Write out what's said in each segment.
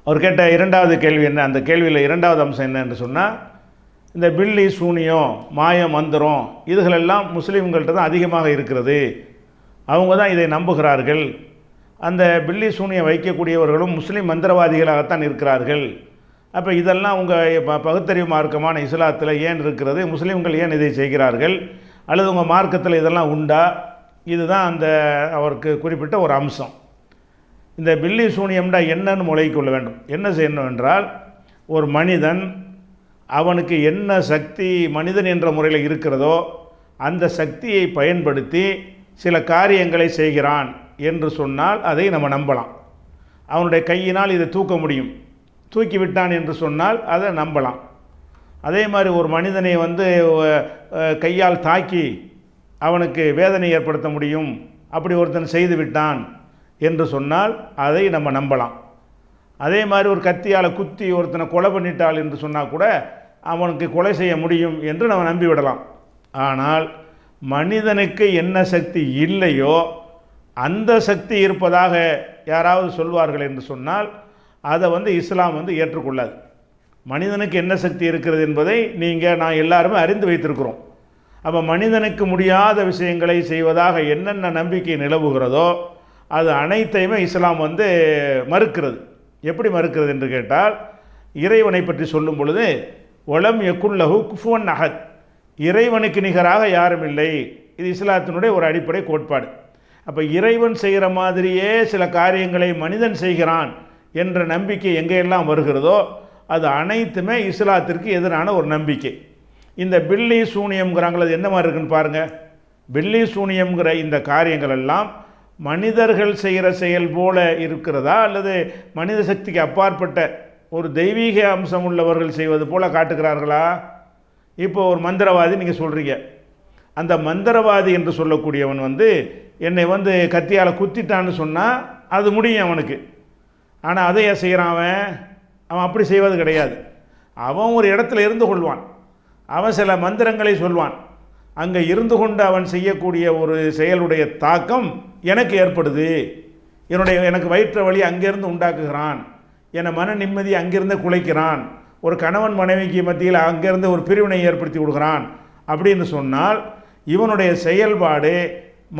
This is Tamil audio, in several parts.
அவர் கேட்ட இரண்டாவது கேள்வி என்ன, அந்த கேள்வியில் இரண்டாவது அம்சம் என்ன என்று சொன்னால், இந்த பில்லி சூனியம் மாயம் மந்திரம் இதுகளெல்லாம் முஸ்லீம்கள்ட்ட தான் அதிகமாக இருக்கிறது, அவங்க தான் இதை நம்புகிறார்கள், அந்த பில்லி சூனியம் வைக்கக்கூடியவர்களும் முஸ்லீம் மந்திரவாதிகளாகத்தான் இருக்கிறார்கள். அப்போ இதெல்லாம் உங்கள் பகுத்தறிவு மார்க்கமான இஸ்லாத்தில் ஏன் இருக்கிறது, முஸ்லீம்கள் ஏன் இதை செய்கிறார்கள், அல்லது உங்கள் மார்க்கத்தில் இதெல்லாம் உண்டா? இதுதான் அந்த அவருக்கு குறிப்பிட்ட ஒரு அம்சம். இந்த பில்லி சூனியம்டா என்னன்னு முளைக்கொள்ள வேண்டும். என்ன செய்யணும் என்றால், ஒரு மனிதன் அவனுக்கு என்ன சக்தி மனிதன் என்ற முறையில் இருக்கிறதோ அந்த சக்தியை பயன்படுத்தி சில காரியங்களை செய்கிறான் என்று சொன்னால் அதை நம்ம நம்பலாம். அவனுடைய கையினால் இதை தூக்க முடியும், தூக்கி விட்டான் என்று சொன்னால் அதை நம்பலாம். அதே மாதிரி ஒரு மனிதனை கையால் தாக்கி அவனுக்கு வேதனை ஏற்படுத்த முடியும், அப்படி ஒருத்தன் செய்து விட்டான் என்று சொன்னால் அதை நம்ம நம்பலாம். அதே மாதிரி ஒரு கத்தியால் குத்தி ஒருத்தனை கொலை பண்ணிட்டாள் என்று சொன்னால் கூட அவனுக்கு கொலை செய்ய முடியும் என்று நம்ம நம்பிவிடலாம். ஆனால் மனிதனுக்கு என்ன சக்தி இல்லையோ அந்த சக்தி இருப்பதாக யாராவது சொல்வார்கள் என்று சொன்னால் அதை இஸ்லாம் ஏற்றுக்கொள்ளாது. மனிதனுக்கு என்ன சக்தி இருக்கிறது என்பதை நான் எல்லாருமே அறிந்து வைத்திருக்கிறோம். அப்போ மனிதனுக்கு முடியாத விஷயங்களை செய்வதாக என்னென்ன நம்பிக்கை நிலவுகிறதோ அது அனைத்தையுமே இஸ்லாம் மறுக்கிறது. எப்படி மறுக்கிறது என்று கேட்டால், இறைவனை பற்றி சொல்லும் பொழுது ஒலம் யகுல்லஹு குஃபுவன் அஹத், இறைவனுக்கு நிகராக யாரும் இல்லை. இது இஸ்லாத்தினுடைய ஒரு அடிப்படை கோட்பாடு. அப்போ இறைவன் செய்கிற மாதிரியே சில காரியங்களை மனிதன் செய்கிறான் என்ற நம்பிக்கை எங்கெல்லாம் வருகிறதோ அது அனைத்துமே இஸ்லாத்திற்கு எதிரான ஒரு நம்பிக்கை. இந்த பில்லி சூனியம்ங்கிறாங்களது என்ன மாதிரி இருக்குன்னு பாருங்கள். பில்லி சூனியம்ங்கிற இந்த காரியங்கள் எல்லாம் மனிதர்கள் செய்கிற செயல் போல இருக்கிறதா, அல்லது மனித சக்திக்கு அப்பாற்பட்ட ஒரு தெய்வீக அம்சம் உள்ளவர்கள் செய்வது போல காட்டுகிறார்களா? இப்போ ஒரு மந்திரவாதி நீங்கள் சொல்கிறீங்க, அந்த மந்திரவாதி என்று சொல்லக்கூடியவன் என்னை கத்தியால் குத்திட்டான்னு சொன்னால் அது முடியும் அவனுக்கு. ஆனால் அதை செய்கிறான் அவன் அப்படி செய்வது கிடையாது. அவன் ஒரு இடத்துல இருந்து கொள்வான், அவன் சில மந்திரங்களை சொல்வான், அங்கே இருந்து கொண்டு அவன் செய்யக்கூடிய ஒரு செயலுடைய தாக்கம் எனக்கு ஏற்படுது, எனக்கு வயிற்று வலி அங்கேருந்து உண்டாக்குகிறான், என்னை மன நிம்மதி அங்கிருந்து குலைக்கிறான், ஒரு கணவன் மனைவிக்கு மத்தியில் அங்கேருந்து ஒரு பிரிவினை ஏற்படுத்தி விடுகிறான் அப்படின்னு சொன்னால் இவனுடைய செயல்பாடு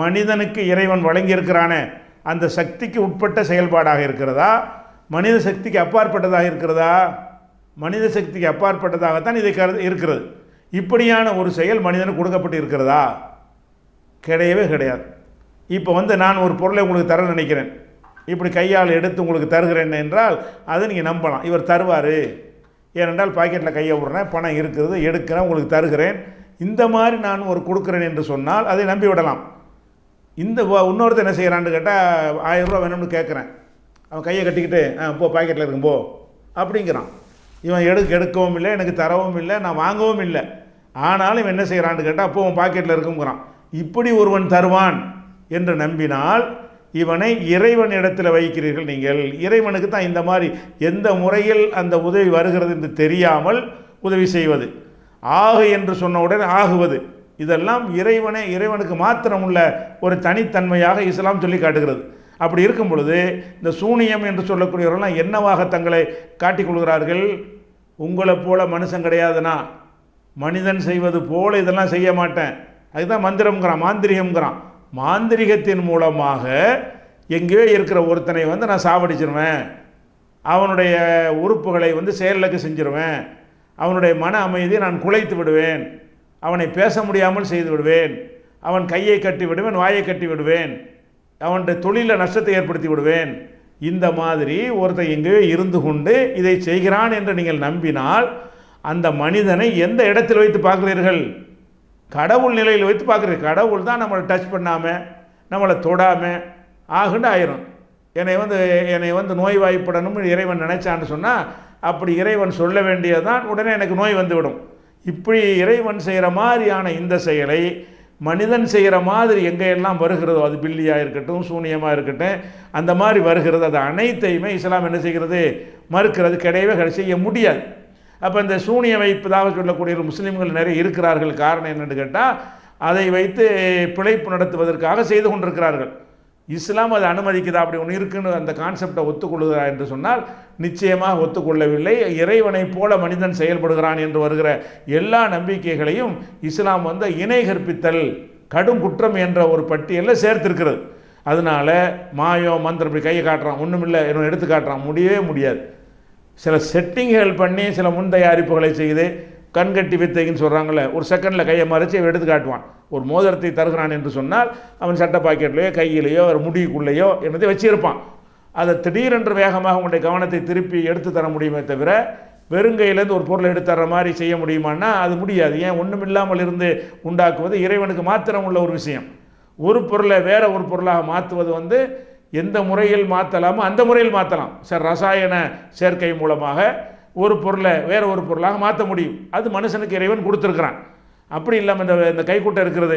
மனிதனுக்கு இறைவன் வழங்கியிருக்கிறானே அந்த சக்திக்கு உட்பட்ட செயல்பாடாக இருக்கிறதா, மனித சக்திக்கு அப்பாற்பட்டதாக இருக்கிறதா? மனித சக்திக்கு அப்பாற்பட்டதாகத்தான் இதை இருக்கிறது. இப்படியான ஒரு செயல் மனிதனுக்கு கொடுக்கப்பட்டு இருக்கிறதா? கிடையவே கிடையாது. இப்போ நான் ஒரு பொருளை உங்களுக்கு தர நினைக்கிறேன், இப்படி கையால் எடுத்து உங்களுக்கு தருகிறேன் என்றால் அதை நீங்கள் நம்பலாம், இவர் தருவார். ஏனென்றால் பாக்கெட்டில் கையை விடுறேன், பணம் இருக்கிறது, எடுக்கிறேன், உங்களுக்கு தருகிறேன், இந்த மாதிரி நான் ஒரு கொடுக்குறேன் என்று சொன்னால் அதை நம்பி விடலாம். இன்னொருத்தர் என்ன செய்கிறான்னு கேட்டால் 1000 ரூபா வேணும்னு கேட்குறேன், அவன் கையை கட்டிக்கிட்டு போ பாக்கெட்டில் இருக்கும் போ அப்படிங்கிறான். இவன் எடுக்கவும் இல்லை, எனக்கு தரவும் இல்லை, நான் வாங்கவும் இல்லை. ஆனாலும் இவன் என்ன செய்கிறான்னு கேட்டால் அப்போ அவன் பாக்கெட்டில் இருக்குங்கிறான். இப்படி ஒருவன் தருவான் என்று நம்பினால் இவனை இறைவன் இடத்துல வைக்கிறீர்கள் நீங்கள். இறைவனுக்கு தான் இந்த மாதிரி எந்த முறையில் அந்த உதவி வருகிறது என்று தெரியாமல் உதவி செய்வது, ஆகு என்று சொன்னவுடன் ஆகுவது, இதெல்லாம் இறைவனுக்கு மாத்திரம் உள்ள ஒரு தனித்தன்மையாக இஸ்லாம் சொல்லி காட்டுகிறது. அப்படி இருக்கும் பொழுது இந்த சூனியம் என்று சொல்லக்கூடியவர்கள்லாம் என்னவாக தங்களை காட்டிக்கொள்கிறார்கள்? உங்களை போல மனுஷன் கிடையாதுனா, மனிதன் செய்வது போல இதெல்லாம் செய்ய மாட்டேன், அதுதான் மந்திரம்ங்கிறான், மாந்திரிகம்ங்கிறான். மாந்திரிகத்தின் மூலமாக எங்கேயோ இருக்கிற ஒருத்தனை நான் சாவடிச்சிருவேன், அவனுடைய உறுப்புகளை செயலுக்கு செஞ்சிருவேன், அவனுடைய மன அமைதியை நான் குலைத்து விடுவேன், அவனை பேச முடியாமல் செய்து விடுவேன், அவன் கையை கட்டி விடுவேன், வாயை கட்டி விடுவேன், அவனுடைய தொழிலில் நஷ்டத்தை ஏற்படுத்தி விடுவேன். இந்த மாதிரி ஒருத்தன் எங்கேயோ இருந்து கொண்டு இதை செய்கிறான் என்று நீங்கள் நம்பினால் அந்த மனிதனை எந்த இடத்தில் வைத்து பார்க்கிறீர்கள்? கடவுள் நிலையில் வைத்து பார்க்குறீர்கள். கடவுள் தான் நம்மளை டச் பண்ணாமல் நம்மளை தொடாமல் ஆகுண்டு ஆயிரும். என்னை நோய்வாய்ப்படணும்னு இறைவன் நினைச்சான்னு சொன்னால் அப்படி இறைவன் சொல்ல வேண்டியதுதான், உடனே எனக்கு நோய் வந்துவிடும். இப்படி இறைவன் செய்கிற மாதிரியான இந்த செயலை மனிதன் செய்கிற மாதிரி எங்கெல்லாம் வருகிறதோ, அது பில்லியாக இருக்கட்டும், சூனியமாக இருக்கட்டும், அந்த மாதிரி வருகிறது, அது அனைத்தையுமே இஸ்லாம் என்ன செய்கிறது? மறுக்கிறது. கிடையவே செய்ய முடியாது. அப்போ இந்த சூனியம் வைப்பதாக சொல்லக்கூடிய முஸ்லீம்கள் நிறைய இருக்கிறார்கள். காரணம் என்னென்னு கேட்டால் அதை வைத்து பிழைப்பு நடத்துவதற்காக செய்து கொண்டிருக்கிறார்கள். இஸ்லாம் அதை அனுமதிக்குதா, அப்படி ஒன்று இருக்குன்னு அந்த கான்செப்டை ஒத்துக்கொள்ளுகிறா என்று சொன்னால் நிச்சயமாக ஒத்துக்கொள்ளவில்லை. இறைவனைப் போல மனிதன் செயல்படுகிறான் என்று வருகிற எல்லா நம்பிக்கைகளையும் இஸ்லாம் வந்து இணை கற்பித்தல் கடும் குற்றம் என்ற ஒரு பட்டியலில் சேர்த்திருக்கிறது. அதனால மாயம் மந்திரம் இப்படி கையை காட்டுறான், ஒன்றுமில்லை இன்னும் எடுத்து காட்டுறான், முடியவே முடியாது. சில செட்டிங்குகள் பண்ணி சில முன் தயாரிப்புகளை செய்து கண்கட்டி வித்தைன்னு சொல்கிறாங்களே, ஒரு செகண்டில் கையை மறைச்சி எடுத்து காட்டுவான். ஒரு மோதிரத்தை தருகிறான் என்று சொன்னால் அவன் சட்டை பாக்கெட்லேயோ கையிலையோ ஒரு முடிக்குள்ளேயோ என்னதை வச்சிருப்பான். அதை திடீரென்று வேகமாக உங்களுடைய கவனத்தை திருப்பி எடுத்து தர முடியுமே தவிர வெறுங்கையிலேருந்து ஒரு பொருளை எடுத்து தர்ற மாதிரி செய்ய முடியுமான்னா அது முடியாது. ஏன், ஒன்றுமில்லாமல் இருந்து உண்டாக்குவது இறைவனுக்கு மாத்திரம் உள்ள ஒரு விஷயம். ஒரு பொருளை வேற ஒரு பொருளாக மாற்றுவது வந்து எந்த முறையில் மாற்றலாமோ அந்த முறையில் மாற்றலாம். சார், ரசாயன சேர்க்கை மூலமாக ஒரு பொருளை வேற ஒரு பொருளாக மாற்ற முடியும். அது மனுஷனுக்கு இறைவன் கொடுத்துருக்கிறான். அப்படி இல்லாமல் இந்த கைக்குட்டை இருக்கிறது,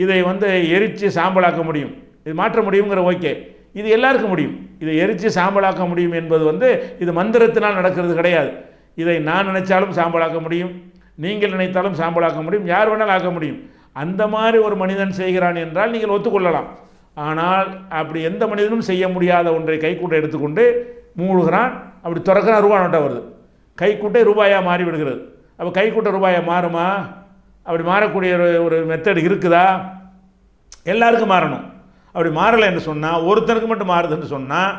இதை வந்து எரித்து சாம்பலாக்க முடியும், இது மாற்ற முடியுங்கிற ஓகே, இது எல்லாருக்கும் முடியும். இதை எரித்து சாம்பலாக்க முடியும் என்பது வந்து இது மந்திரத்தினால் நடக்கிறது கிடையாது. இதை நான் நினைச்சாலும் சாம்பலாக்க முடியும், நீங்கள் நினைத்தாலும் சாம்பலாக்க முடியும், யார் வேணாலும் ஆக்க முடியும். அந்த மாதிரி ஒரு மனிதன் செய்கிறான் என்றால் நீங்கள் ஒத்துக்கொள்ளலாம். ஆனால் அப்படி எந்த மனிதனும் செய்ய முடியாத ஒன்றை கைக்கூட்டை எடுத்துக்கொண்டு மூழ்கிறான், அப்படி திறக்கிறான், ரூபா நோட்டாக வருது, கைக்கூட்டை ரூபாயாக மாறி விடுகிறது. அப்போ கைக்கூட்டை ரூபாயாக மாறுமா? அப்படி மாறக்கூடிய ஒரு மெத்தட் இருக்குதா? எல்லாருக்கும் மாறணும். அப்படி மாறலை என்று சொன்னால், ஒருத்தனுக்கு மட்டும் மாறுதுன்னு சொன்னால்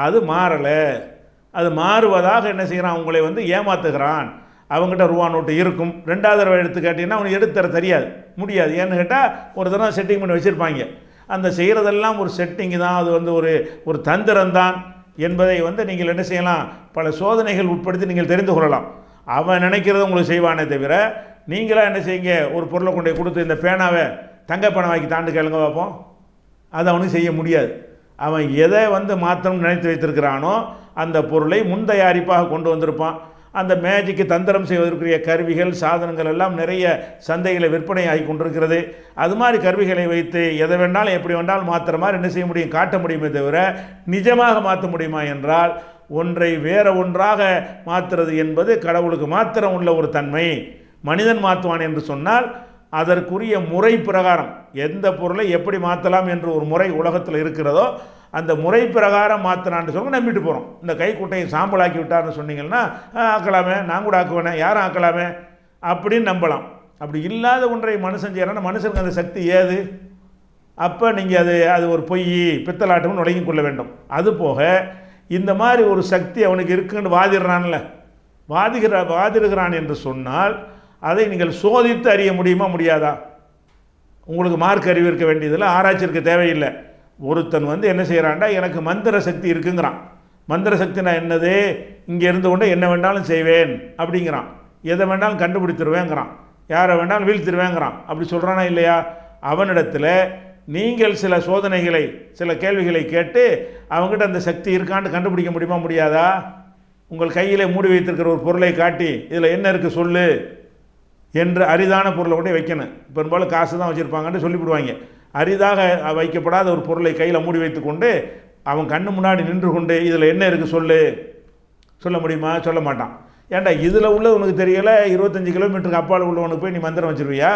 அது மாறலை. அது மாறுவதாக என்ன செய்கிறான், அவங்களை வந்து ஏமாத்துகிறான். அவங்ககிட்ட ரூபா நோட்டு இருக்கும், ரெண்டாவது தடவை எடுத்து கேட்டிங்கன்னா அவனுக்கு எடுத்து தர தெரியாது, முடியாது. ஏன்னு கேட்டால் ஒரு தடவை செட்டிங் பண்ணி வச்சுருப்பாங்க. அந்த செய்கிறதெல்லாம் ஒரு செட்டிங்கு தான், அது வந்து ஒரு தந்திரம்தான் என்பதை வந்து நீங்கள் என்ன செய்யலாம், பல சோதனைகள் உட்படுத்தி நீங்கள் தெரிந்து கொள்ளலாம். அவன் நினைக்கிறத உங்களுக்கு செய்வானே தவிர நீங்களாக என்ன செய்யுங்க, ஒரு பொருளை கொண்டு கொடுத்து இந்த பேனாவை தங்க பேனா வாங்கி தாண்டு கேளுங்க பார்ப்போம், அதை அவனுக்கு செய்ய முடியாது. அவன் எதை வந்து மாத்திரம் நினைத்து வைத்திருக்கிறானோ அந்த பொருளை முன் தயாரிப்பாக கொண்டு வந்திருப்பான். அந்த மேஜிக்கு தந்திரம் செய்வதற்குரிய கருவிகள் சாதனங்கள் எல்லாம் நிறைய சந்தைகளை விற்பனை ஆகி கொண்டிருக்கிறது. அது மாதிரி கருவிகளை வைத்து எதை வேண்டாலும் எப்படி வேண்டாலும் மாற்றுற மாதிரி என்ன செய்ய முடியும், காட்ட முடியுமே தவிர நிஜமாக மாற்ற முடியுமா என்றால் ஒன்றை வேற ஒன்றாக மாற்றுறது என்பது கடவுளுக்கு மாத்திரம் உள்ள ஒரு தன்மை. மனிதன் மாற்றுவான் என்று சொன்னால் அதற்குரிய முறை பிரகாரம் எந்த பொருளை எப்படி மாற்றலாம் என்று ஒரு முறை உலகத்தில் இருக்கிறதோ அந்த முறை பிரகாரம் மாற்றினான்னு சொல்லி நம்பிட்டு போகிறோம். இந்த கைக்குட்டையை சாம்பலாக்கி விட்டார்னு சொன்னீங்கன்னா ஆக்கலாமே, நான் கூட ஆக்குவேனே, யாரும் ஆக்கலாமே அப்படின்னு நம்பலாம். அப்படி இல்லாத ஒன்றை மனுஷன் செய்யறான்னா மனுஷனுக்கு அந்த சக்தி ஏது? அப்போ நீங்கள் அது ஒரு பொய் பித்தலாட்டம்னு நுழைங்கி கொள்ள வேண்டும். அதுபோக இந்த மாதிரி ஒரு சக்தி அவனுக்கு இருக்குன்னு வாதிடுகிறான் என்று சொன்னால் அதை நீங்கள் சோதித்து அறிய முடியுமா, முடியாதா? உங்களுக்கு மார்க் அறிவு இருக்க வேண்டியதில்லை, ஆராய்ச்சி இருக்க தேவையில்லை. ஒருத்தன் வந்து என்ன செய்கிறான்டா, எனக்கு மந்திர சக்தி இருக்குங்கிறான். மந்திர சக்தினா என்னது, இங்கே இருந்து கொண்டு என்ன வேண்டாலும் செய்வேன் அப்படிங்கிறான், எதை வேண்டாலும் கண்டுபிடித்துருவேங்கிறான், யாரை வேண்டாலும் வீழ்த்திடுவேங்கிறான். அப்படி சொல்கிறானா இல்லையா? அவனிடத்தில் நீங்கள் சில சோதனைகளை சில கேள்விகளை கேட்டு அவங்ககிட்ட அந்த சக்தி இருக்கான்னு கண்டுபிடிக்க முடியுமா, முடியாதா? உங்கள் கையில் மூடி வைத்திருக்கிற ஒரு பொருளை காட்டி இதில் என்ன இருக்குது சொல்லு என்று அரிதான பொருளை கொண்டே வைக்கணும். பெரும்பாலும் காசு தான் வச்சுருப்பாங்கன்னு சொல்லிவிடுவாங்க. அரிதாக வைக்கப்படாத ஒரு பொருளை கையில் மூடி வைத்து கொண்டு அவன் கண்ணு முன்னாடி நின்று கொண்டு இதில் என்ன இருக்குது சொல்லு, சொல்ல முடியுமா? சொல்ல மாட்டான். ஏன்டா இதில் உள்ளது உனக்கு தெரியலை, 25 கிலோமீட்டருக்கு அப்பால் உள்ளவனுக்கு போய் நீ மந்திரம் வச்சுருவியா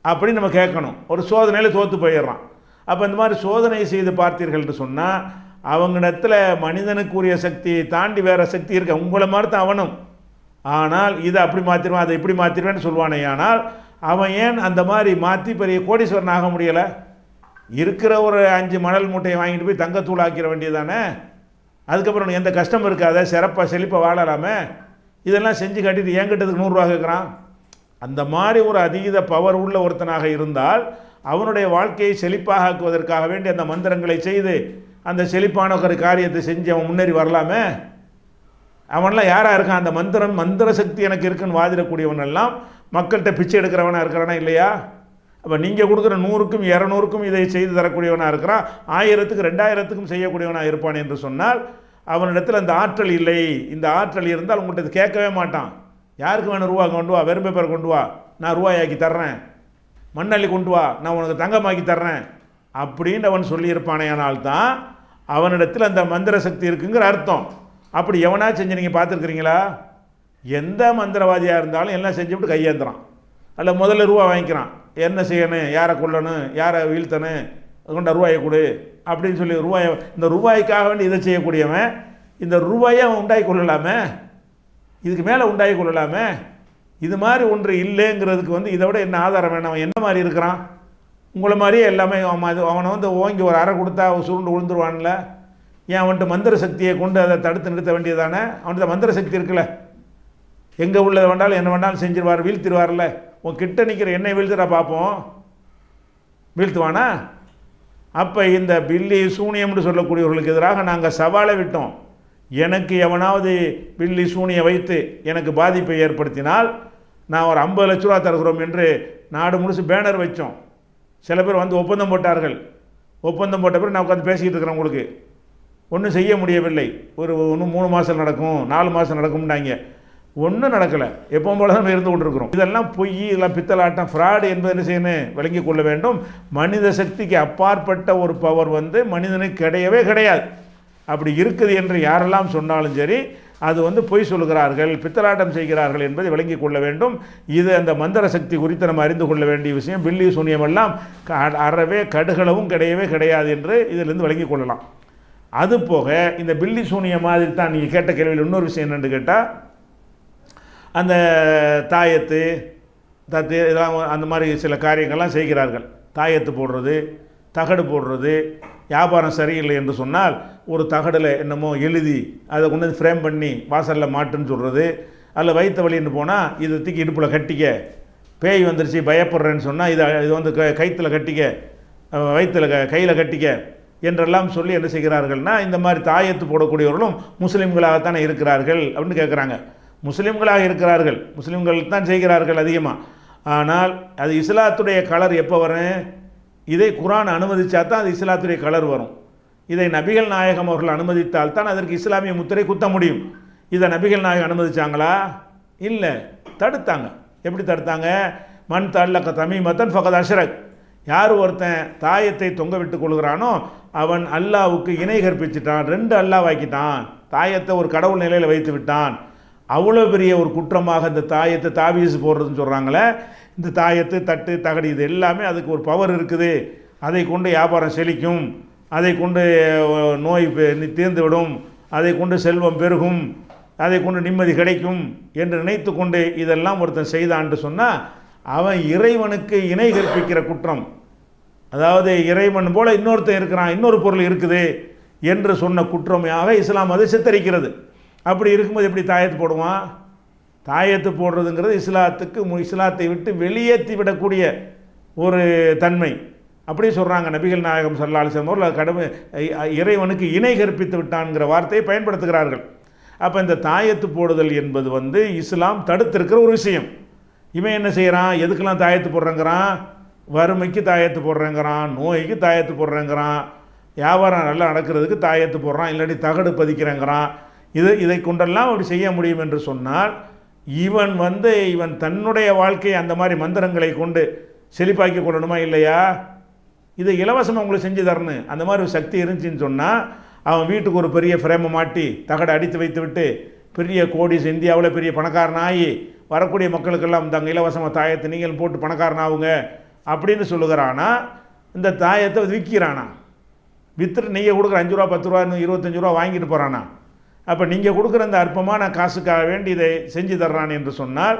அப்படின்னு நம்ம கேட்கணும். ஒரு சோதனையில் தோற்று போயிடுறான். அப்போ இந்த மாதிரி சோதனை செய்து பார்த்தீர்கள் என்று சொன்னால் அவங்களிடத்தில் மனிதனுக்குரிய சக்தியை தாண்டி வேறு சக்தி இருக்க, உங்களை மாதிரி தான் அவனும். ஆனால் இதை அப்படி மாற்றிடுவான், அதை இப்படி மாற்றிடுவேன்னு சொல்லுவானே. ஆனால் அவன் ஏன் அந்த மாதிரி மாற்றி பெரிய கோடீஸ்வரன் ஆக முடியலை? இருக்கிற ஒரு 5 மணல் மூட்டையை வாங்கிட்டு போய் தங்கத்தூள் ஆக்கிற வேண்டியதானே, அதுக்கப்புறம் எந்த கஷ்டம் இருக்காத, சிறப்பாக செழிப்பாக வாழலாமே. இதெல்லாம் செஞ்சு கட்டிட்டு ஏங்கிட்டதுக்கு 100 ரூபா கேட்குறான். அந்த மாதிரி ஒரு அதீத பவர் உள்ள ஒருத்தனாக இருந்தால் அவனுடைய வாழ்க்கையை செழிப்பாக ஆக்குவதற்காக வேண்டி அந்த மந்திரங்களை செய்து அந்த செழிப்பான ஒரு காரியத்தை செஞ்சு அவன் முன்னேறி வரலாமே. அவன்லாம் யாராக இருக்கான்? அந்த மந்திர சக்தி எனக்கு இருக்குன்னு வாதிடக்கூடியவன் எல்லாம் மக்கள்கிட்ட பிச்சை எடுக்கிறவனாக இருக்கிறானா இல்லையா? அப்போ நீங்கள் கொடுக்குற 100க்கும் 200க்கும் இதை செய்து தரக்கூடியவனாக இருக்கிறான், 1000க்கு 2000க்கும் செய்யக்கூடியவனாக இருப்பான் என்று சொன்னால் அவனிடத்தில் அந்த ஆற்றல் இல்லை. இந்த ஆற்றல் இருந்தால் உங்கள்கிட்ட கேட்கவே மாட்டான். யாருக்கு வேணும் ரூபா கொண்டு வா, வெறும் பேப்பர் கொண்டு வா, நான் ரூபாயாக்கி தர்றேன், மண்ணள்ளி கொண்டு வா, நான் உனக்கு தங்கமாக்கி தர்றேன் அப்படின்னு அவன் சொல்லியிருப்பானேனால்தான் அவனிடத்தில் அந்த மந்திர சக்தி இருக்குங்கிற அர்த்தம். அப்படி எவனா செஞ்சு நீங்கள் பார்த்துருக்குறீங்களா? எந்த மந்திரவாதியாக இருந்தாலும் எல்லாம் செஞ்சுவிட்டு கையேந்துறான். அல்ல முதல்ல ரூபா வாங்கிக்கிறான், என்ன செய்யணும், யாரை கொல்லணும், யாரை வீழ்த்தணும், அது கொண்ட ரூபாயை கொடு அப்படின்னு சொல்லி ரூபாயை, இந்த ரூபாய்க்காக வேண்டி இதை செய்யக்கூடியவன் இந்த ரூபாயை அவன் உண்டாகி கொள்ளலாமே, இதுக்கு மேலே உண்டாகி கொள்ளலாமே. இது மாதிரி ஒன்று இல்லைங்கிறதுக்கு வந்து இதை விட என்ன ஆதாரம் வேணும்? அவன் என்ன மாதிரி இருக்கிறான்? உங்களை மாதிரியே எல்லாமே அவனை வந்து ஓங்கி ஒரு அறை கொடுத்தா சுருண்டு விழுந்துருவான்ல. ஏன் அவன்கிட்ட மந்திர சக்தியை கொண்டு அதை தடுத்து நிறுத்த வேண்டியதானே? அவன்கிட்ட மந்திர சக்தி இருக்குல்ல, எங்கே உள்ளதை வேண்டாலும் என்ன வேண்டாலும் செஞ்சிருவார், வீழ்த்திடுவார்ல. உன் கிட்ட நிற்கிற என்னை வீழ்த்துறா பார்ப்போம், வீழ்த்துவானா? அப்போ இந்த பில்லி சூனியம்னு சொல்லக்கூடியவர்களுக்கு எதிராக நாங்கள் சவாலை விட்டோம். எனக்கு எவனாவது பில்லி சூனியை வைத்து எனக்கு பாதிப்பை ஏற்படுத்தினால் நான் ஒரு 50 லட்ச ரூபா தருகிறோம் என்று நாடு முழுசு பேனர் வச்சோம். சில பேர் வந்து ஒப்பந்தம் போட்டார்கள். ஒப்பந்தம் போட்ட பிறகு நான் உட்காந்து பேசிக்கிட்டு இருக்கிறேன், உங்களுக்கு ஒன்றும் செய்ய முடியவில்லை, இன்னும் 3 மாதம் நடக்கும், 4 மாதம் நடக்கும்னாங்க. ஒன்றும் நடக்கலை, எப்பவும் போல தான் இருந்து கொண்டிருக்கிறோம். இதெல்லாம் பொய், இதெல்லாம் பித்தலாட்டம், ஃப்ராடு என்பது என்ன செய்யணும், விளங்கி கொள்ள வேண்டும். மனித சக்திக்கு அப்பாற்பட்ட ஒரு பவர் வந்து மனிதனுக்கு கிடையவே கிடையாது. அப்படி இருக்குது என்று யாரெல்லாம் சொன்னாலும் சரி, அது வந்து பொய் சொல்கிறார்கள், பித்தலாட்டம் செய்கிறார்கள் என்பதை விளங்கி கொள்ள வேண்டும். இது அந்த மந்திர சக்தி குறித்து நம்ம அறிந்து கொள்ள வேண்டிய விஷயம். பில்லி சூனியமெல்லாம் அறவே கடுகளவும் கிடையவே கிடையாது என்று இதிலிருந்து விளங்கி கொள்ளலாம். அது போக இந்த பில்லி சூனிய மாதிரி தான் நீங்கள் கேட்ட கேள்வியில் இன்னொரு விஷயம் என்னென்னு கேட்டால், அந்த தாயத்து தத்து இதெல்லாம் அந்த மாதிரி சில காரியங்கள்லாம் செய்கிறார்கள். தாயத்து போடுறது, தகடு போடுறது. வியாபாரம் சரியில்லை என்று சொன்னால் ஒரு தகடில் என்னமோ எழுதி அதை கொண்டு வந்து ஃப்ரேம் பண்ணி வாசலில் மாட்டுன்னு சொல்கிறது. அதில் வயிற்று வலின்னு போனால் இதை தூக்கி இடுப்பில் கட்டிக்க, பேய் வந்துருச்சு பயப்படுறேன்னு சொன்னால் இது வந்து கைத்தில் கட்டிக்க, வயிற்றில் கையில் கட்டிக்க என்றெல்லாம் சொல்லி என்ன செய்கிறார்கள்னா, இந்த மாதிரி தாயத்து போடக்கூடியவர்களும் முஸ்லீம்களாகத்தானே இருக்கிறார்கள் அப்படின்னு கேட்குறாங்க. முஸ்லீம்களாக இருக்கிறார்கள், முஸ்லீம்கள் தான் செய்கிறார்கள் அதிகமாக. ஆனால் அது இஸ்லாத்துடைய கலர் எப்போ வரும்? இதை குர்ஆன் அனுமதித்தா தான் அது இஸ்லாத்துடைய கலர் வரும். இதை நபிகள் நாயகம் அவர்கள் அனுமதித்தால் தான் அதற்கு இஸ்லாமிய முத்திரை குத்த முடியும். இதை நபிகள் நாயகம் அனுமதிச்சாங்களா? இல்லை, தடுத்தாங்க. எப்படி தடுத்தாங்க? மன் தல்லக தமீமத்தன் ஃபகத் அஷ்ரக். யார் ஒருத்தன் தாயத்தை தொங்க விட்டு கொள்கிறானோ அவன் அல்லாவுக்கு இணை கற்பிச்சிட்டான், 2 அல்லாவாக்கிட்டான், தாயத்தை ஒரு கடவுள் நிலையில் வைத்து விட்டான். அவ்வளோ பெரிய ஒரு குற்றமாக இந்த தாயத்தை தாவீஸ் போடுறதுன்னு சொல்கிறாங்களே. இந்த தாயத்து தட்டு தகடு இது எல்லாமே அதுக்கு ஒரு பவர் இருக்குது. அதை கொண்டு வியாபாரம் செழிக்கும், அதை கொண்டு நோய் தீர்ந்து விடும், அதை கொண்டு செல்வம் பெருகும், அதை கொண்டு நிம்மதி கிடைக்கும் என்று நினைத்து கொண்டு இதெல்லாம் ஒருத்தன் செய்தான்னு சொன்னால் அவன் இறைவனுக்கு இணை கற்பிக்கிற குற்றம். அதாவது இறைவன் போல இன்னொருத்தன் இருக்கிறான், இன்னொரு பொருள் இருக்குது என்று சொன்ன குற்றமையாக இஸ்லாம் அதை சித்தரிக்கிறது. அப்படி இருக்கும்போது எப்படி தாயத்து போடுவான்? தாயத்து போடுறதுங்கிறது இஸ்லாத்தை விட்டு வெளியேற்றி விடக்கூடிய ஒரு தன்மை. அப்படி சொல்கிறாங்க நபிகள் நாயகம் ஸல்லல்லாஹு அலைஹி வஸல்லம் அவர்கள். கடமை இறைவனுக்கு இணை கற்பித்து விட்டான்ங்கிற வார்த்தையை பயன்படுத்துகிறார்கள். அப்போ இந்த தாயத்து போடுதல் என்பது வந்து இஸ்லாம் தடுத்திருக்கிற ஒரு விஷயம். இவன் என்ன செய்கிறான்? எதுக்கெல்லாம் தாயத்து போடுறேங்கிறான்? வறுமைக்கு தாயத்து போடுறேங்கிறான், நோய்க்கு தாயத்து போடுறேங்கிறான், வியாபாரம் நல்லா நடக்கிறதுக்கு தாயத்து போடுறான், இல்லாட்டி தகடு பதிக்கிறேங்கிறான். இதை கொண்டெல்லாம் அப்படி செய்ய முடியும் என்று சொன்னால் இவன் தன்னுடைய வாழ்க்கையை அந்த மாதிரி மந்திரங்களை கொண்டு செழிப்பாக்கி கொள்ளணுமா இல்லையா? இதை இலவசமாக உங்களுக்கு செஞ்சு தரணும். அந்த மாதிரி ஒரு சக்தி இருந்துச்சின்னு சொன்னால் அவன் வீட்டுக்கு ஒரு பெரிய ஃப்ரேமை மாட்டி தகடை அடித்து வைத்து விட்டு பெரிய கோடிஸ் இந்தியாவில் பெரிய பணக்காரனாகி வரக்கூடிய மக்களுக்கெல்லாம் தங்க இலவசமாக தாயத்தை நீங்கள் போட்டு பணக்காரனாகுங்க அப்படின்னு சொல்லுகிறானா? இந்த தாயத்தை விற்கிறானா? விற்றுட்டு நீங்கள் கொடுக்குற 5 ரூபா 10 ரூபா 25 ரூபா வாங்கிட்டு போகிறானா? அப்போ நீங்கள் கொடுக்குற அந்த அற்பமான காசுக்காக வேண்டி இதை செஞ்சு தர்றான் என்று சொன்னால்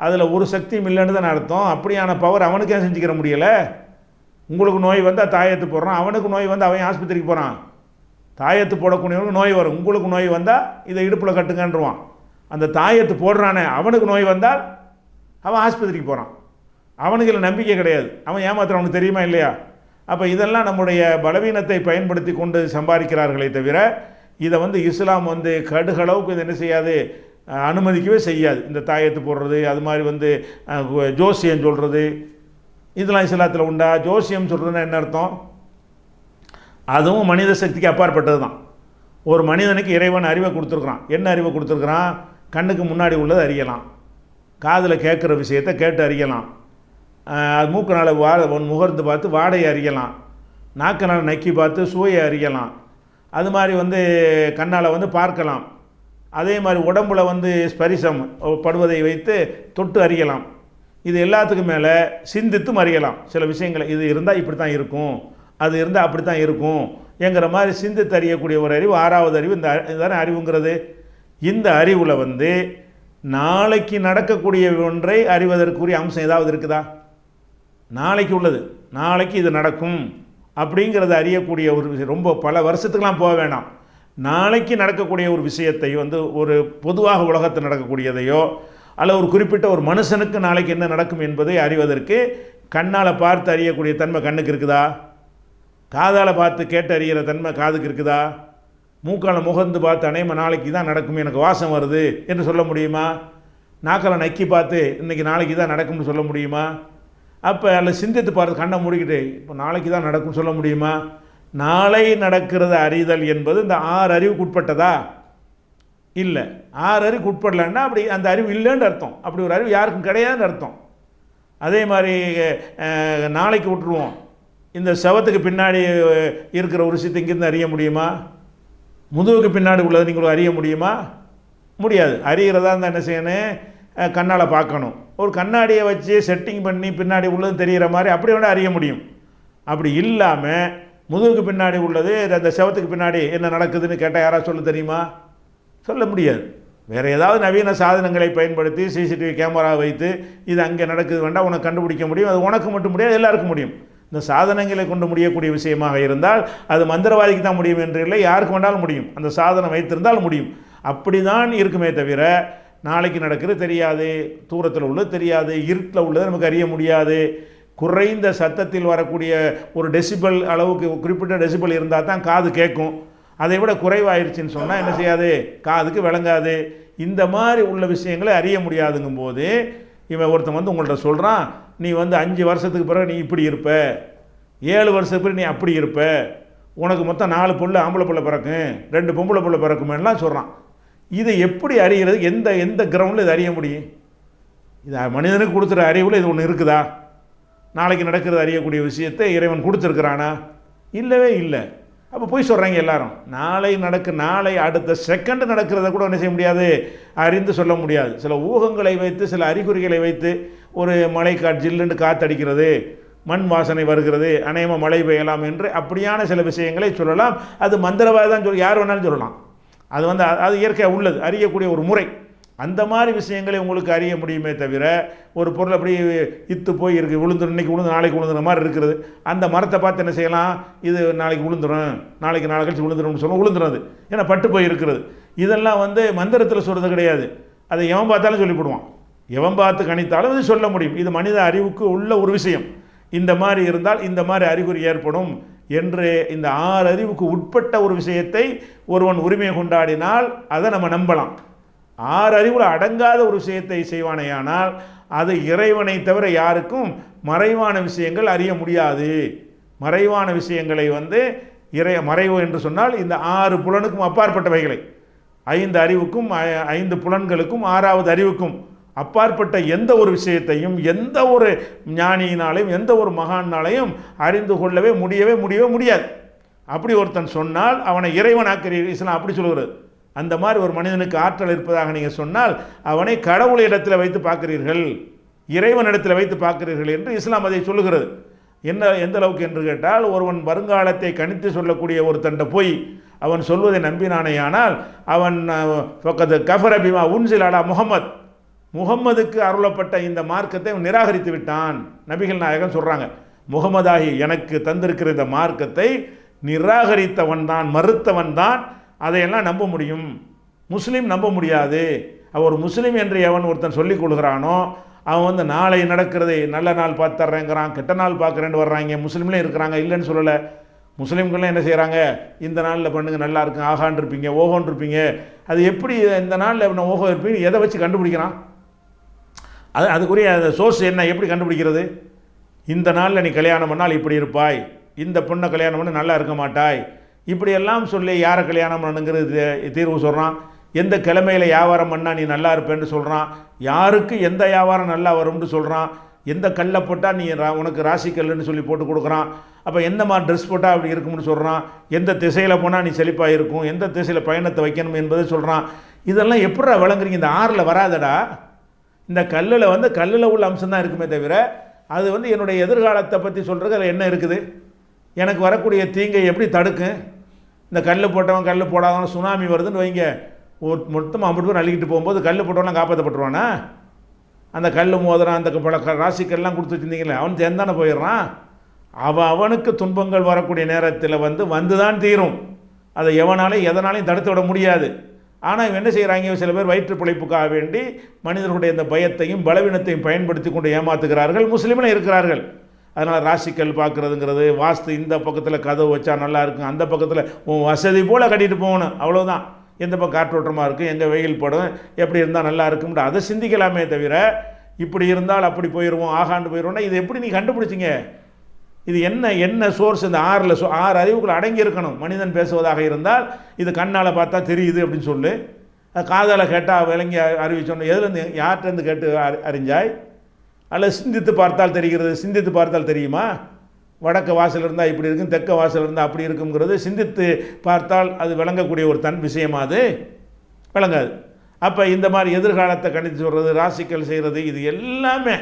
அதில் ஒரு சக்தியும் இல்லைன்னு தான் அர்த்தம். அப்படியான பவர் அவனுக்கே செஞ்சுக்கிற முடியலை. உங்களுக்கு நோய் வந்தால் தாயத்து போடுறான், அவனுக்கு நோய் வந்து அவன் ஆஸ்பத்திரிக்கு போகிறான். தாயத்து போடக்கூடியவனுக்கு நோய் வரும், உங்களுக்கு நோய் வந்தால் இதை இடுப்பில் கட்டுங்கன்றுவான். அந்த தாயத்து போடுறானே அவனுக்கு நோய் வந்தால் அவன் ஆஸ்பத்திரிக்கு போகிறான். அவனுக்கு இல்லை நம்பிக்கை கிடையாது, அவன் ஏமாத்துறான், அவனுக்கு தெரியுமா இல்லையா? அப்போ இதெல்லாம் நம்முடைய பலவீனத்தை பயன்படுத்தி கொண்டு சம்பாதிக்கிறார்களே தவிர இதை வந்து இஸ்லாம் வந்து கடுகளவுக்கு இது என்ன செய்யாது, அனுமதிக்கவே செய்யாது. இந்த தாயத்து போடுறது, அது மாதிரி வந்து ஜோசியம் சொல்கிறது, இதெல்லாம் இஸ்லாத்தில் உண்டா? ஜோசியம் சொல்கிறதுன்னா என்ன அர்த்தம்? அதுவும் மனித சக்திக்கு அப்பாற்பட்டது தான். ஒரு மனிதனுக்கு இறைவன் அறிவை கொடுத்துருக்குறான். என்ன அறிவை கொடுத்துருக்குறான்? கண்ணுக்கு முன்னாடி உள்ளதை அறியலாம், காதில் கேட்குற விஷயத்தை கேட்டு அறியலாம், மூக்கனால் முகர்ந்து பார்த்து வாடையை அறியலாம், நாக்கனால் நக்கி பார்த்து சுவையை அறியலாம், அது மாதிரி வந்து கண்ணால் வந்து பார்க்கலாம், அதே மாதிரி உடம்புல வந்து ஸ்பரிசம் படுவதை வைத்து தொட்டு அறியலாம். இது எல்லாத்துக்கும் மேலே சிந்தித்தும் அறியலாம் சில விஷயங்களை. இது இருந்தால் இப்படி தான் இருக்கும், அது இருந்தால் அப்படி தான் இருக்கும் என்கிற மாதிரி சிந்தித்து அறியக்கூடிய ஒரு அறிவு ஆறாவது அறிவு. இந்த இதுதானே அறிவுங்கிறது. இந்த அறிவில் வந்து நாளைக்கு நடக்கக்கூடிய ஒன்றை அறிவதற்குரிய அம்சம் ஏதாவது இருக்குதா? நாளைக்கு உள்ளது, நாளைக்கு இது நடக்கும் அப்படிங்கிறத அறியக்கூடிய ஒரு விஷயம். ரொம்ப பல வருஷத்துக்கெலாம் போக வேண்டாம். நாளைக்கு நடக்கக்கூடிய ஒரு விஷயத்தை வந்து ஒரு பொதுவாக உலகத்தில் நடக்கக்கூடியதையோ அல்ல ஒரு குறிப்பிட்ட ஒரு மனுஷனுக்கு நாளைக்கு என்ன நடக்கும் என்பதை அறிவதற்கு கண்ணால் பார்த்து அறியக்கூடிய தன்மை கண்ணுக்கு இருக்குதா? காதால் பார்த்து கேட்டு அறிகிற தன்மை காதுக்கு இருக்குதா? மூக்கால் முகந்து பார்த்து அநேகமாக நாளைக்கு தான் நடக்கும், எனக்கு வாசம் வருது என்று சொல்ல முடியுமா? நாக்கால் நக்கி பார்த்து இன்றைக்கி நாளைக்கு தான் நடக்கும்னு சொல்ல முடியுமா? அப்போ அதில் சிந்தித்து பார்த்து கண்ணை மூடிக்கிட்டு இப்போ நாளைக்கு தான் நடக்கும்னு சொல்ல முடியுமா? நாளை நடக்கிறத அறிதல் என்பது இந்த 6 அறிவுக்கு உட்பட்டதா? இல்லை. 6 அறிவுக்கு உட்படலைன்னா அப்படி அந்த அறிவு இல்லைன்னு அர்த்தம். அப்படி ஒரு அறிவு யாருக்கும் கிடையாதுன்னு அர்த்தம். அதே மாதிரி நாளைக்கு விட்டுருவோம். இந்த சவத்துக்கு பின்னாடி இருக்கிற ஒரு விஷயத்தை இங்கேருந்து அறிய முடியுமா? முதுகுக்கு பின்னாடி உள்ளதை நீங்கள் அறிய முடியுமா? முடியாது. அறிகிறதா இருந்தால் என்ன செய்யணும்? கண்ணால் பார்க்கணும். ஒரு கண்ணாடியை வச்சு செட்டிங் பண்ணி பின்னாடி உள்ளது தெரிகிற மாதிரி அப்படி வேணால் அறிய முடியும். அப்படி இல்லாமல் முதுகுக்கு பின்னாடி உள்ளது அந்த செவத்துக்கு பின்னாடி என்ன நடக்குதுன்னு கேட்டால் யாராவது சொல்ல தெரியுமா? சொல்ல முடியாது. வேறு ஏதாவது நவீன சாதனங்களை பயன்படுத்தி சிசிடிவி கேமரா வைத்து இது அங்கே நடக்குது வேண்டாம் உனக்கு கண்டுபிடிக்க முடியும். அது உனக்கு மட்டும் முடியாது, எல்லாருக்கும் முடியும். இந்த சாதனங்களை கொண்டு முடியக்கூடிய விஷயமாக இருந்தால் அது மந்திரவாதிக்கு தான் முடியும் என்று இல்லை, யாருக்கு வேண்டாலும் முடியும். அந்த சாதனம் வைத்திருந்தால் முடியும். அப்படி தான் இருக்குமே தவிர நாளைக்கு நடக்கிறது தெரியாது, தூரத்தில் உள்ளது தெரியாது, இருட்டில் உள்ளது நமக்கு அறிய முடியாது. குறைந்த சத்தத்தில் வரக்கூடிய ஒரு டெசிபல் அளவுக்கு குறிப்பிட்ட டெசிபல் இருந்தால் தான் காது கேட்கும். அதை விட குறைவாயிருச்சுன்னு சொன்னால் என்ன செய்யாது? காதுக்கு விளங்காது. இந்த மாதிரி உள்ள விஷயங்களை அறிய முடியாதுங்கும் போது இவன் ஒருத்தன் வந்து உங்கள்கிட்ட சொல்கிறான், நீ வந்து 5 வருஷத்துக்கு பிறகு நீ இப்படி இருப்ப, 7 வருஷத்துக்கு பிறகு நீ அப்படி இருப்ப, உனக்கு மொத்தம் 4 பொண்ணு ஆம்பளை பிள்ளை பிறக்கும், 2 பொம்பளை பிள்ளை பிறக்குமெல்லாம் சொல்கிறான். இதை எப்படி அறிகிறது? எந்த கிரவுண்டில் இது அறிய முடியும்? இது மனிதனுக்கு கொடுத்துற அறிவில் இது ஒன்று இருக்குதா? நாளைக்கு நடக்கிறது அறியக்கூடிய விஷயத்தை இறைவன் கொடுத்துருக்கிறானா? இல்லவே இல்லை. அப்போ போய் சொல்கிறாங்க எல்லாரும். நாளை அடுத்த செகண்ட் நடக்கிறத கூட என்ன செய்ய முடியாது, அறிந்து சொல்ல முடியாது. சில ஊகங்களை வைத்து சில அறிகுறிகளை வைத்து ஒரு மழை ஜில்லுன்னு காற்றடிக்கிறது, மண் வாசனை வருகிறது, அநேகமாக மழை பெய்யலாம் என்று அப்படியான சில விஷயங்களை சொல்லலாம். அது மந்திரவாதி தான் யார் வேணாலும் சொல்லலாம். அது வந்து அது இயற்கையாக உள்ளது, அறியக்கூடிய ஒரு முறை. அந்த மாதிரி விஷயங்களை உங்களுக்கு அறிய முடியுமே தவிர ஒரு பொருள் அப்படி இத்து போய் இருக்குது, விழுந்துடும், இன்றைக்கி விழுந்து நாளைக்கு விழுந்துற மாதிரி இருக்கிறது. அந்த மரத்தை பார்த்து என்ன செய்யலாம்? இது நாளைக்கு விழுந்துடும், நாளை கழிச்சு விழுந்துடும்னு சொல்ல விழுந்துடும். ஏன்னா பட்டு போய் இருக்கிறது. இதெல்லாம் வந்து மந்திரத்தில் சொல்கிறது கிடையாது. அதை எவன் பார்த்தாலும் சொல்லிவிடுவான். எவன் பார்த்து கணித்தாலும் இது சொல்ல முடியும். இது மனித அறிவுக்கு உள்ள ஒரு விஷயம். இந்த மாதிரி இருந்தால் இந்த மாதிரி அறிகுறி ஏற்படும் என்று இந்த 6 அறிவுக்கு உட்பட்ட ஒரு விஷயத்தை ஒருவன் உரிமை கொண்டாடினால் அதை நம்ம நம்பலாம். 6 அறிவில் அடங்காத ஒரு விஷயத்தை செய்வானேயானால் அது இறைவனை தவிர யாருக்கும் மறைவான விஷயங்கள் அறிய முடியாது. மறைவான விஷயங்களை வந்து மறைவு என்று சொன்னால் இந்த 6 புலனுக்கும் அப்பாற்பட்டவைகளை, 5 அறிவுக்கும் 5 புலன்களுக்கும் 6வது அறிவுக்கும் அப்பாற்பட்ட எந்த ஒரு விஷயத்தையும் எந்த ஒரு ஞானியினாலையும் எந்த ஒரு மகானாலையும் அறிந்து கொள்ளவே முடியாது. அப்படி ஒருத்தன் சொன்னால் அவனை இறைவனாக்கிறீர்கள். இஸ்லாம் அப்படி சொல்கிறது. அந்த மாதிரி ஒரு மனிதனுக்கு ஆற்றல் இருப்பதாக நீங்கள் சொன்னால் அவனை கடவுள் இடத்தில் வைத்து பார்க்கிறீர்கள், இறைவனிடத்தில் வைத்து பார்க்கிறீர்கள் என்று இஸ்லாம் அதை சொல்லுகிறது. எந்த அளவுக்கு என்று கேட்டால், ஒருவன் வருங்காலத்தை கணித்து சொல்லக்கூடிய ஒரு தண்டை போய் அவன் சொல்வதை நம்பினானேயானால் அவன் கஃபர பிமா உன்சில் அலா முகம்மதுக்கு அருளப்பட்ட இந்த மார்க்கத்தை அவன் நிராகரித்து விட்டான். நபிகள் நாயகம் சொல்கிறாங்க, முகமதாகி எனக்கு தந்திருக்கிற இந்த மார்க்கத்தை நிராகரித்தவன் தான், மறுத்தவன் தான் அதையெல்லாம் நம்ப முடியும். முஸ்லீம் நம்ப முடியாது. ஒரு முஸ்லீம் என்று எவன் ஒருத்தன் சொல்லிக் கொள்கிறானோ அவன் வந்து நாளை நடக்கிறது நல்ல நாள் பார்த்து தர்றேங்கிறான், கெட்ட நாள் பார்க்குறேன்னு வர்றாங்க. முஸ்லீம்லேயும் இருக்கிறாங்க, இல்லைன்னு சொல்லலை. முஸ்லீம்கள்லாம் என்ன செய்கிறாங்க? இந்த நாளில் பண்ணுங்க நல்லா இருக்குங்க, ஆகான் இருப்பீங்க, ஓஹோன் இருப்பீங்க. அது எப்படி இந்த நாளில் என்ன ஓஹோ இருப்பீங்க எதை வச்சு கண்டுபிடிக்கிறான்? அதுக்குரிய அந்த சோர்ஸ் என்ன, எப்படி கண்டுபிடிக்கிறது? இந்த நாளில் நீ கல்யாணம் பண்ணால் இப்படி இருப்பாய், இந்த பொண்ணை கல்யாணம் பண்ண நல்லா இருக்க மாட்டாய், இப்படியெல்லாம் சொல்லி யாரை கல்யாணம் பண்ணுங்கிறது தீர்வு சொல்கிறான். எந்த கிழமையில் வியாபாரம் பண்ணால் நீ நல்லா இருப்பேன்னு சொல்கிறான். யாருக்கு எந்த வியாபாரம் நல்லா வரும்னு சொல்கிறான். எந்த கல்லை போட்டால் நீ உனக்கு ராசி கல்லுன்னு சொல்லி போட்டு கொடுக்குறான். அப்போ எந்த மாதிரி ட்ரெஸ் போட்டால் அப்படி இருக்கும்னு சொல்கிறான். எந்த திசையில் போனால் நீ செழிப்பாக இருக்கும், எந்த திசையில் பயணத்தை வைக்கணும் என்பதை சொல்கிறான். இதெல்லாம் எப்படா விளங்குறீங்க? இந்த 6ல் வராதடா. இந்த கல்லில் வந்து கல்லில் உள்ள அம்சம் தான் இருக்குமே தவிர அது வந்து என்னுடைய எதிர்காலத்தை பற்றி சொல்கிறது அதில் என்ன இருக்குது? எனக்கு வரக்கூடிய தீங்கை எப்படி தடுக்கும்? இந்த கல் போட்டவன் கல் போடாதவன் சுனாமி வருதுன்னு வைங்க, ஒரு மொத்தமாக 50 பேர் அள்ளிக்கிட்டு போகும்போது கல் போட்டவன்லாம் காப்பாற்றப்பட்டுருவானா? அந்த கல் மோதிரம் அந்த பல ராசிக்கெல்லாம் கொடுத்து வச்சுருந்தீங்களே, அவன் சேர்ந்தானே போயிடுறான். அவனுக்கு துன்பங்கள் வரக்கூடிய நேரத்தில் வந்து தான் தீரும். அதை எவனாலையும் எதனாலையும் தடுத்து விட முடியாது. ஆனால் இவன் என்ன செய்கிறாங்க, சில பேர் வயிற்று பிழைப்புக்காக வேண்டி மனிதர்களுடைய இந்த பயத்தையும் பலவீனத்தையும் பயன்படுத்தி கொண்டு ஏமாத்துகிறார்கள். முஸ்லீம்களும் இருக்கிறார்கள். அதனால் ராசிக்கல் பார்க்குறதுங்கிறது, வாஸ்து இந்த பக்கத்தில் கதவு வச்சா நல்லா இருக்கும், அந்த பக்கத்தில் உன் வசதி போல் கட்டிட்டு போகணும், அவ்வளோதான். எந்த பக்கம் காற்றோட்டமாக இருக்கும், எங்கே வெயில் படும், எப்படி இருந்தால் நல்லா இருக்கும்ன்ற அதை சிந்திக்கலாமே தவிர, இப்படி இருந்தால் அப்படி போயிடுவோம், ஆகாண்டு போயிடுவோம்னா இது எப்படி நீ கண்டுபிடிச்சிங்க? இது என்ன சோர்ஸ்? இந்த 6 அறிவுக்குள் அடங்கி இருக்கணும். மனிதன் பேசுவதாக இருந்தால் இது கண்ணால் பார்த்தா தெரியுது அப்படின்னு சொல்லு, காதால் கேட்டால் விளங்கி அறிவிச்சோன்னு, எதுலேருந்து யார்கிட்டருந்து கேட்டு அறிஞ்சாய்? அல்லது சிந்தித்து பார்த்தால் தெரிகிறது. சிந்தித்து பார்த்தால் தெரியுமா? வடக்கு வாசல் இருந்தால் இப்படி இருக்கும், தெற்க வாசல் இருந்தால் அப்படி இருக்குங்கிறது சிந்தித்து பார்த்தால் அது விளங்கக்கூடிய ஒரு விஷயமா? அது விளங்காது. அப்போ இந்த மாதிரி எதிர்காலத்தை கணித்து சொல்கிறது, ராசிக்கல் செய்கிறது, இது எல்லாமே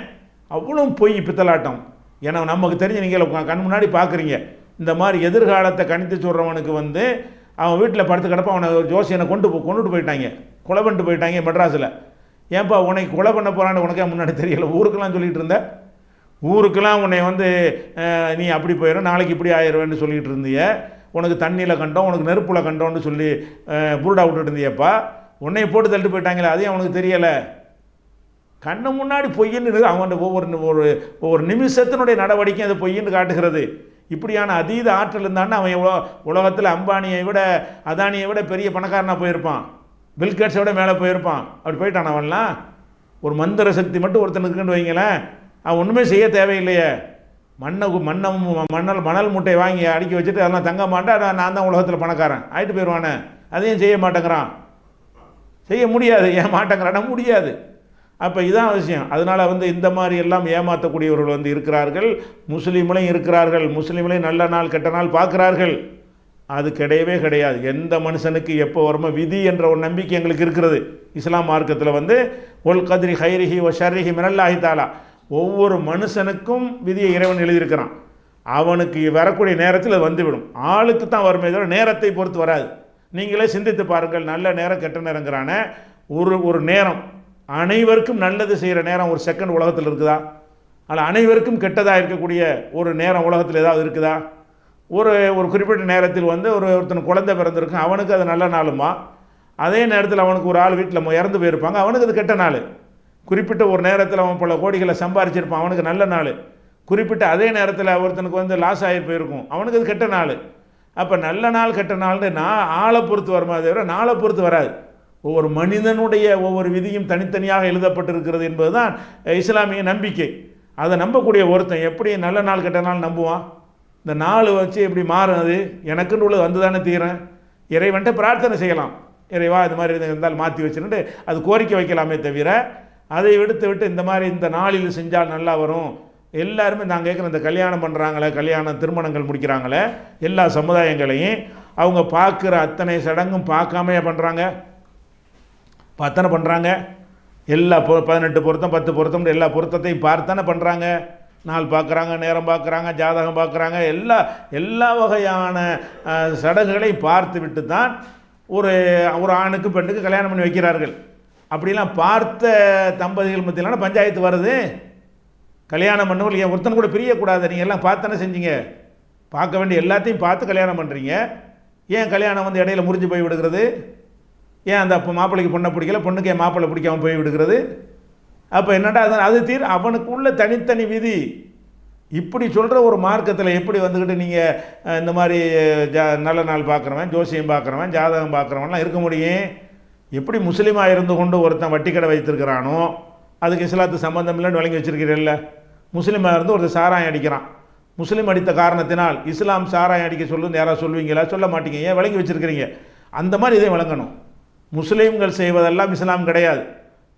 அவ்வளோ பொய் பித்தலாட்டம். ஏன்னா நமக்கு தெரிஞ்ச நீங்கள் கண் முன்னாடி பார்க்குறீங்க. இந்த மாதிரி எதிர்காலத்தை கணித்து சொல்கிறவனுக்கு அவன் வீட்டில் படுத்து கிடப்ப அவனை ஜோசியனை கொண்டுட்டு போயிட்டாங்க, கொலை பண்ணிட்டு போயிட்டாங்க மெட்ராஸில். ஏன்பா உனக்கு கொலை பண்ண போகிறான்னு உனக்கே முன்னாடி தெரியலை? ஊருக்கெல்லாம் சொல்லிகிட்டு இருந்த, ஊருக்கெல்லாம் உன்னை நீ அப்படி போயிடும், நாளைக்கு இப்படி ஆயிடுவேன்னு சொல்லிகிட்டு இருந்திய, உனக்கு தண்ணியில் கண்டோம், உனக்கு நெருப்பில் கண்டோன்னு சொல்லி புருடா விட்டுட்டு இருந்தியப்பா, உன்னையை போட்டு தள்ளிட்டு போயிட்டாங்களே, அதையும் அவனுக்கு தெரியலை. கண்ணு முன்னாடி பொய்ன்னு அவன் ஒவ்வொரு நிமிஷத்தினுடைய நடவடிக்கை அது பொய்ன்னு காட்டுகிறது. இப்படியான அதீத ஆற்றல் இருந்தான்னு அவன் உலகத்தில் அம்பானியை விட அதானியை விட பெரிய பணக்காரனாக போயிருப்பான், பில்கேட்ஸை விட மேலே போயிருப்பான். அப்படி போயிட்டான் அவன்லாம். ஒரு மந்திர சக்தி மட்டும் ஒருத்தனுக்கு இருக்குன்னு வைங்களேன், அவன் ஒன்றுமே செய்ய தேவையில்லையே. மணல் மூட்டையை வாங்கி அடுக்கி வச்சுட்டு அதெல்லாம் தங்க மாட்டேன், நான் தான் உலகத்தில் பணக்காரன் ஆகிட்டு போயிடுவானே. அதையும் செய்ய மாட்டேங்கிறான், செய்ய முடியாது. ஏன் மாட்டேங்கிறான்னா முடியாது. அப்போ இதான் விஷயம். அதனால் இந்த மாதிரி எல்லாம் ஏமாற்றக்கூடியவர்கள் இருக்கிறார்கள். முஸ்லீம்களையும் இருக்கிறார்கள். முஸ்லீம்களையும் நல்ல நாள் கெட்ட நாள் பார்க்குறார்கள். அது கிடையவே கிடையாது. எந்த மனுஷனுக்கு எப்போ வருமோ விதி என்ற ஒரு நம்பிக்கை எங்களுக்கு இருக்கிறது. இஸ்லாம் மார்க்கத்தில் ஒல் கத்ரி ஹைரிஹி ஒ ஷர்ரிஹி மினல்லாஹி தஆலா, ஒவ்வொரு மனுஷனுக்கும் விதியை இறைவன் எழுதியிருக்கிறான். அவனுக்கு வரக்கூடிய நேரத்தில் அது வந்துவிடும். ஆளுக்கு தான் வருமே தவிர நேரத்தை பொறுத்து வராது. நீங்களே சிந்தித்து பாருங்கள். நல்ல நேரம் கெட்ட நேரங்கிறான ஒரு நேரம் அனைவருக்கும் நல்லது செய்கிற நேரம் ஒரு செகண்ட் உலகத்தில் இருக்குதா? ஆனால் அனைவருக்கும் கெட்டதாக இருக்கக்கூடிய ஒரு நேரம் உலகத்தில் ஏதாவது இருக்குதா? ஒரு குறிப்பிட்ட நேரத்தில் ஒருத்தன் குழந்தை பிறந்திருக்கும், அவனுக்கு அது நல்ல நாளுமா? அதே நேரத்தில் அவனுக்கு ஒரு ஆள் வீட்டில் இறந்து போயிருப்பாங்க, அவனுக்கு அது கெட்ட நாள். குறிப்பிட்ட ஒரு நேரத்தில் அவன் பல கோடிகளை சம்பாரிச்சிருப்பான், அவனுக்கு நல்ல நாள். குறிப்பிட்ட அதே நேரத்தில் ஒருத்தனுக்கு லாஸ் ஆகி போயிருக்கும், அவனுக்கு அது கெட்ட நாள். அப்போ நல்ல நாள் கெட்ட நாள்னு ஆளை பொறுத்து வருமா தவிர நாளை பொறுத்து வராது. ஒவ்வொரு மனிதனுடைய ஒவ்வொரு விதியும் தனித்தனியாக எழுதப்பட்டிருக்கிறது என்பதுதான் இஸ்லாமிய நம்பிக்கை. அதை நம்பக்கூடிய ஒருத்தன் எப்படி நல்ல நாள் கெட்ட நாள் நம்புவான்? இந்த நாள் வச்சு எப்படி மாறும்? அது எனக்குன்னு உள்ளது வந்து தானே தீரேன். இறைவன்ட்ட பிரார்த்தனை செய்யலாம், இறைவா இது மாதிரி இருந்தால் மாற்றி வச்சுட்டு அது கோரிக்கை வைக்கலாமே தவிர அதை விட்டு இந்த மாதிரி இந்த நாளில் செஞ்சால் நல்லா வரும். எல்லாருமே நான் கேட்குற இந்த கல்யாணம் பண்ணுறாங்களே, திருமணங்கள் முடிக்கிறாங்களே, எல்லா சமுதாயங்களையும் அவங்க பார்க்குற அத்தனை சடங்கும் பார்க்காமையே பண்ணுறாங்க. பார்த்தானே பண்ணுறாங்க. எல்லா 18 பொருத்தம் 10 பொருத்தம் எல்லா பொருத்தத்தையும் பார்த்தானே பண்ணுறாங்க. நாள் பார்க்குறாங்க, நேரம் பார்க்குறாங்க, ஜாதகம் பார்க்குறாங்க, எல்லா வகையான சடங்குகளையும் பார்த்து விட்டு தான் ஒரு ஆணுக்கு பெண்ணுக்கு கல்யாணம் பண்ணி வைக்கிறார்கள். அப்படிலாம் பார்த்த தம்பதிகள் மத்தியிலான பஞ்சாயத்து வருது. கல்யாணம் பண்ணவர்கள் ஏன் ஒருத்தன் கூட பிரியக்கூடாது? நீங்கள் எல்லாம் பார்த்தானே செஞ்சீங்க. பார்க்க வேண்டிய எல்லாத்தையும் பார்த்து கல்யாணம் பண்ணுறீங்க. ஏன் கல்யாணம் இடையில முறிஞ்சு போய் விடுகிறது? ஏன் அந்த மாப்பிள்ளைக்கு பொண்ணை பிடிக்கல, பொண்ணுக்கு என் மாப்பிள்ளை பிடிக்காமல் போய் விடுகிறது? அப்போ என்னடா அது அவனுக்குள்ள தனித்தனி விதி. இப்படி சொல்கிற ஒரு மார்க்கத்தில் எப்படி நீங்கள் இந்த மாதிரி நல்ல நாள் பார்க்குறவன், ஜோசியம் பார்க்குறவன், ஜாதகம் பார்க்குறவன்லாம் இருக்க முடியும்? எப்படி முஸ்லீமாக இருந்து கொண்டு ஒருத்தன் வட்டி கடை வைத்திருக்கிறானோ அதுக்கு இஸ்லாத்து சம்பந்தம் இல்லைன்னு வழங்கி வச்சுருக்கிறீல்ல. முஸ்லீமாக இருந்து ஒருத்தர் சாராயம் அடிக்கிறான். முஸ்லீம் அடித்த காரணத்தினால் இஸ்லாம் சாராயம் அடிக்க சொல்லுன்னு யாராவது சொல்லுவீங்களா? சொல்ல மாட்டீங்க. ஏன் வழங்கி வச்சுருக்கிறீங்க? அந்த மாதிரி இதை வழங்கணும். முஸ்லீம்கள் செய்வதெல்லாம் இஸ்லாம் கிடையாது.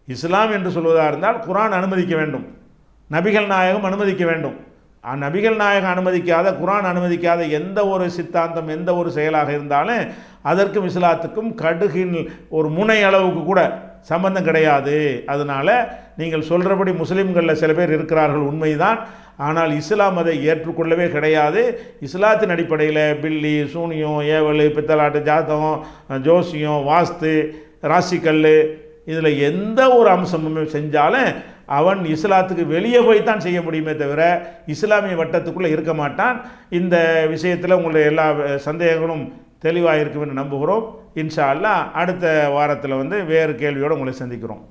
இஸ்லாம் என்று சொல்வதாக இருந்தால் குர்ஆன் அனுமதிக்க வேண்டும், நபிகள் நாயகம் அனுமதிக்க வேண்டும். நபிகள் நாயகம் அனுமதிக்காத, குர்ஆன் அனுமதிக்காத எந்த ஒரு சித்தாந்தம், எந்த ஒரு செயலாக இருந்தாலும் அதற்கும் இஸ்லாத்துக்கும் கடுகின் ஒரு முனை அளவுக்கு கூட சம்பந்தம் கிடையாது. அதனால் நீங்கள் சொல்கிறபடி முஸ்லீம்களில் சில பேர் இருக்கிறார்கள் உண்மைதான், ஆனால் இஸ்லாம் அதை ஏற்றுக்கொள்ளவே கிடையாது. இஸ்லாத்தின் அடிப்படையில் பில்லி, சூனியம், ஏவல், பித்தலாட்டு, ஜாதகம், ஜோசியம், வாஸ்து, ராசிக்கல், இதில் எந்த ஒரு அம்சமுமே செஞ்சாலும் அவன் இஸ்லாத்துக்கு வெளியே போய் தான் செய்ய முடியுமே தவிர இஸ்லாமிய வட்டத்துக்குள்ளே இருக்க மாட்டான். இந்த விஷயத்தில் உங்களுடைய எல்லா சந்தேகங்களும் தெளிவாக இருக்கும் என்று நம்புகிறோம். இன்ஷா அல்லாஹ் அடுத்த வாரத்தில் வேறு கேள்வியோடு உங்களை சந்திக்கிறோம்.